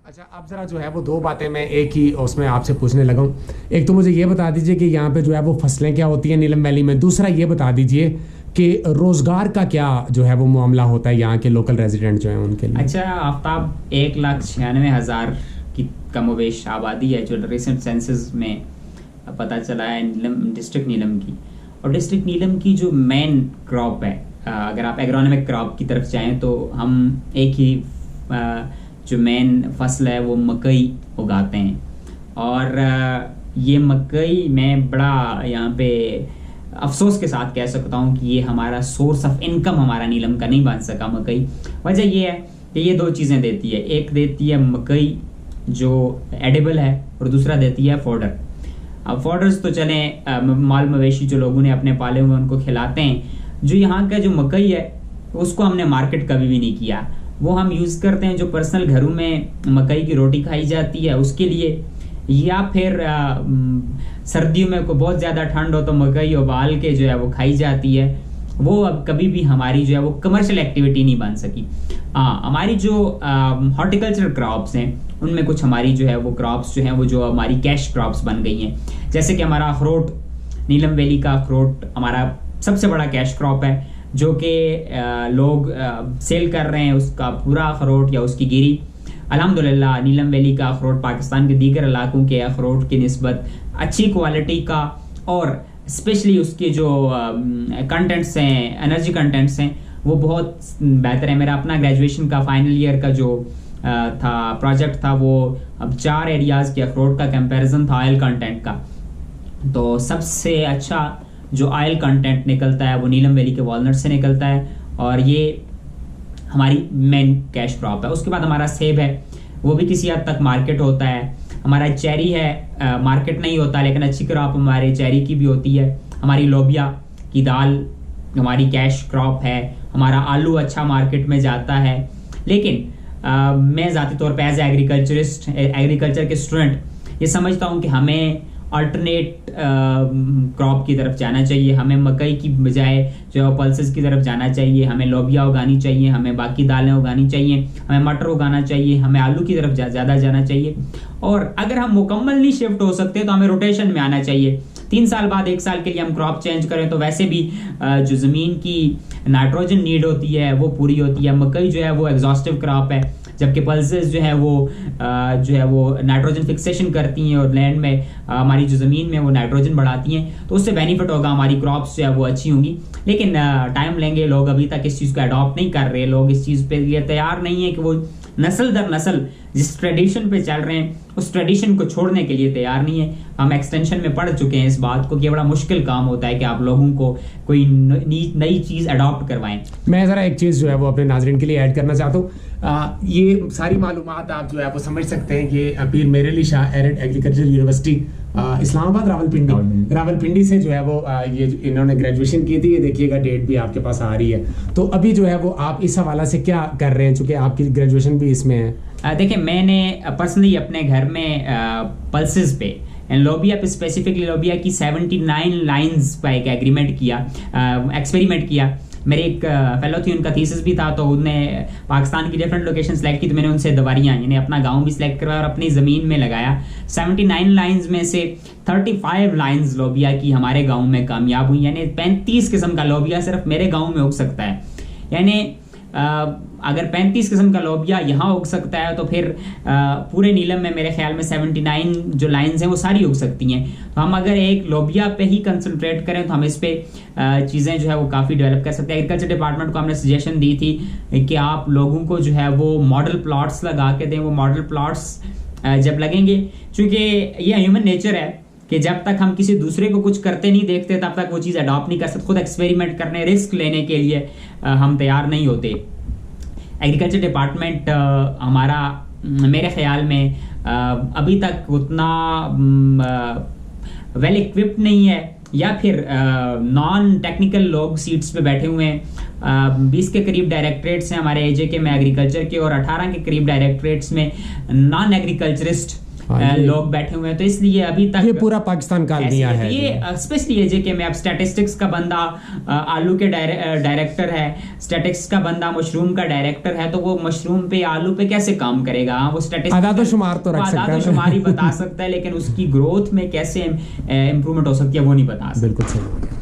اچھا اب ذرا جو ہے وہ دو باتیں میں ایک ہی اس میں آپ سے پوچھنے لگا ہوں. ایک تو مجھے یہ بتا دیجئے کہ یہاں پہ جو ہے وہ فصلیں کیا ہوتی ہیں نیلم ویلی میں. دوسرا یہ بتا دیجئے کہ روزگار کا کیا جو ہے وہ معاملہ ہوتا ہے یہاں کے لوکل ریزیڈنٹ جو ہیں ان کے لیے. اچھا آفتاب 1,96,000 کی کم و بیش آبادی ہے جو ریسنٹ سینسز میں پتہ چلا ہے ڈسٹرکٹ نیلم کی. اور ڈسٹرکٹ نیلم کی جو مین کراپ ہے, اگر آپ ایگرونامک کراپ کی طرف جائیں تو ہم ایک ہی جو مین فصل ہے وہ مکئی اگاتے ہیں. اور یہ مکئی میں بڑا یہاں پہ افسوس کے ساتھ کہہ سکتا ہوں کہ یہ ہمارا سورس آف انکم ہمارا نیلم کا نہیں بن سکا مکئی. وجہ یہ ہے کہ یہ دو چیزیں دیتی ہے, ایک دیتی ہے مکئی جو ایڈیبل ہے اور دوسرا دیتی ہے فوڈر. اب فوڈرز تو چلیں مال مویشی جو لوگوں نے اپنے پالے ہوئے ان کو کھلاتے ہیں. جو یہاں کا جو مکئی ہے اس کو ہم نے مارکیٹ کبھی بھی نہیں کیا. وہ ہم یوز کرتے ہیں جو پرسنل گھروں میں مکئی کی روٹی کھائی جاتی ہے اس کے لیے, یا پھر سردیوں میں کوئی بہت زیادہ ٹھنڈ ہو تو مکئی ابال کے جو ہے وہ کھائی جاتی ہے. وہ اب کبھی بھی ہماری جو ہے وہ کمرشل ایکٹیویٹی نہیں بن سکی. ہماری جو ہارٹیکلچر کراپس ہیں ان میں کچھ ہماری جو ہے وہ کراپس جو ہیں وہ جو ہماری کیش کراپس بن گئی ہیں. جیسے کہ ہمارا اخروٹ, نیلم ویلی کا اخروٹ ہمارا سب سے بڑا کیش کراپ ہے جو کہ لوگ سیل کر رہے ہیں اس کا پورا اخروٹ یا اس کی گیری. الحمدللہ نیلم ویلی کا اخروٹ پاکستان کے دیگر علاقوں کے اخروٹ کی نسبت اچھی کوالٹی کا اور اسپیشلی اس کے جو کنٹینٹس ہیں, انرجی کنٹینٹس ہیں, وہ بہت بہتر ہے. میرا اپنا گریجویشن کا فائنل ایئر کا جو تھا پروجیکٹ تھا وہ اب 4 ایریاز کے اخروٹ کا کمپیریزن تھا آئل کنٹینٹ کا. تو سب سے اچھا جو آئل کنٹینٹ نکلتا ہے وہ نیلم ویلی کے والنٹ سے نکلتا ہے اور یہ ہماری مین کیش کراپ ہے. اس کے بعد ہمارا سیب ہے, وہ بھی کسی حد تک مارکیٹ ہوتا ہے. ہمارا چیری ہے, مارکیٹ نہیں ہوتا لیکن اچھی کراپ ہمارے چیری کی بھی ہوتی ہے. ہماری لوبیا کی دال ہماری کیش کراپ ہے. ہمارا آلو اچھا مارکیٹ میں جاتا ہے. لیکن میں ذاتی طور پہ ایز اے ایگریکلچرسٹ, ایگریکلچر کے اسٹوڈنٹ یہ سمجھتا ہوں کہ ہمیں آلٹرنیٹ کراپ کی طرف جانا چاہیے. ہمیں مکئی کی بجائے جو ہے پلسز کی طرف جانا چاہیے. ہمیں لوبیا اگانی چاہیے, ہمیں باقی دالیں اگانی چاہیے, ہمیں مٹر اگانا چاہیے, ہمیں آلو کی طرف زیادہ جانا چاہیے. اور اگر ہم مکمل نہیں شفٹ ہو سکتے تو ہمیں روٹیشن میں آنا چاہیے. 3 سال بعد 1 سال کے لیے ہم کراپ چینج کریں تو ویسے بھی جو زمین کی نائٹروجن نیڈ ہوتی ہے وہ پوری ہوتی ہے. مکئی جو ہے وہ ایگزاسٹو کراپ ہے جبکہ پلسز جو ہے وہ نائٹروجن فکسیشن کرتی ہیں اور لینڈ میں ہماری جو زمین میں وہ نائٹروجن بڑھاتی ہیں. تو اس سے بینیفٹ ہوگا, ہماری کراپس جو ہے وہ اچھی ہوں گی. لیکن ٹائم لیں گے, لوگ ابھی تک اس چیز کو اڈاپٹ نہیں کر رہے. لوگ اس چیز پہ لیے تیار نہیں ہیں کہ وہ نسل در نسل جس ٹریڈیشن پہ چل رہے ہیں اس ٹریڈیشن کو چھوڑنے کے لیے تیار نہیں ہے. ہم ایکسٹینشن میں پڑھ چکے ہیں اس بات کو کہ یہ بڑا مشکل کام ہوتا ہے کہ آپ لوگوں کو کوئی نئی چیز اڈاپٹ کروائیں. میں ذرا ایک چیز جو ہے وہ اپنے ناظرین کے لیے ایڈ کرنا چاہتا ہوں. یہ ساری معلومات آپ جو ہے وہ سمجھ سکتے ہیں کہ پیر میرے Ali Shah arid agriculture university اسلام آباد راولپنڈی سے جو ہے وہ یہ انہوں نے گریجویشن کی تھی. یہ دیکھیے گا ڈیٹ بھی آپ کے پاس آ رہی ہے. تو ابھی جو ہے وہ آپ اس حوالہ سے کیا کر رہے ہیں چونکہ آپ کی گریجویشن بھی اس میں ہے؟ دیکھیں میں نے پرسنلی اپنے گھر میں پلسز پہ لوبیا پہ اسپیسیفکلی لوبیا کی 79 لائنز کا ایک ایکسپیریمنٹ کیا. میرے ایک فیلو تھی, ان کا تھیسس بھی تھا, تو انہوں نے پاکستان کی ڈفرینٹ لوکیشن سلیکٹ کی تو میں نے ان سے دواریاں یعنی اپنا گاؤں بھی سلیکٹ کروایا اور اپنی زمین میں لگایا. 79 لائنز میں سے 35 لائنز لوبیا کی ہمارے گاؤں میں کامیاب ہوئی. یعنی 35 قسم کا لوبیا صرف میرے گاؤں میں اگ سکتا ہے. یعنی اگر 35 قسم کا لوبیا یہاں اگ سکتا ہے تو پھر پورے نیلم میں میرے خیال میں 79 جو لائنز ہیں وہ ساری اگ سکتی ہیں. تو ہم اگر ایک لوبیا پہ ہی کنسنٹریٹ کریں تو ہم اس پہ چیزیں جو ہے وہ کافی ڈیولپ کر سکتے ہیں. ایگریکلچر ڈپارٹمنٹ کو ہم نے سجیشن دی تھی کہ آپ لوگوں کو جو ہے وہ ماڈل پلاٹس لگا کے دیں. وہ ماڈل پلاٹس جب لگیں گے, چونکہ یہ ہیومن نیچر ہے کہ جب تک ہم کسی دوسرے کو کچھ کرتے نہیں دیکھتے تب تک وہ چیز اڈاپٹ نہیں کر سکتے. خود ایکسپیریمنٹ کرنے, رسک لینے کے لیے ہم تیار نہیں ہوتے. ایگریکلچر ڈپارٹمنٹ ہمارا میرے خیال میں ابھی تک اتنا ویل ایکوپڈ نہیں ہے, یا پھر نان ٹیکنیکل لوگ سیٹس پہ بیٹھے ہوئے ہیں. 20 کے قریب ڈائریکٹریٹس ہیں ہمارے AJ کے میں ایگریکلچر کے, اور 18 کے قریب ڈائریکٹریٹس میں نان ایگریکلچرسٹ لوگ بیٹھے ہوئے ہیں. تو اس لیے ابھی تک یہ پورا پاکستان کا المیہ ہے. یہ اسپیشلی یہ جے کہ میں اب اسٹیٹسٹکس کا بندہ آلو کے ڈائریکٹر ہے, اسٹیٹسٹکس کا بندہ مشروم کا ڈائریکٹر ہے, تو وہ مشروم پہ آلو پہ کیسے کام کرے گا؟ وہ اعداد و شمار تو رکھ سکتا ہے, اعداد و شمار ہی بتا سکتا ہے, لیکن اس کی گروتھ میں کیسے امپرومنٹ ہو سکتی ہے وہ نہیں بتا سکتا. بالکل صحیح.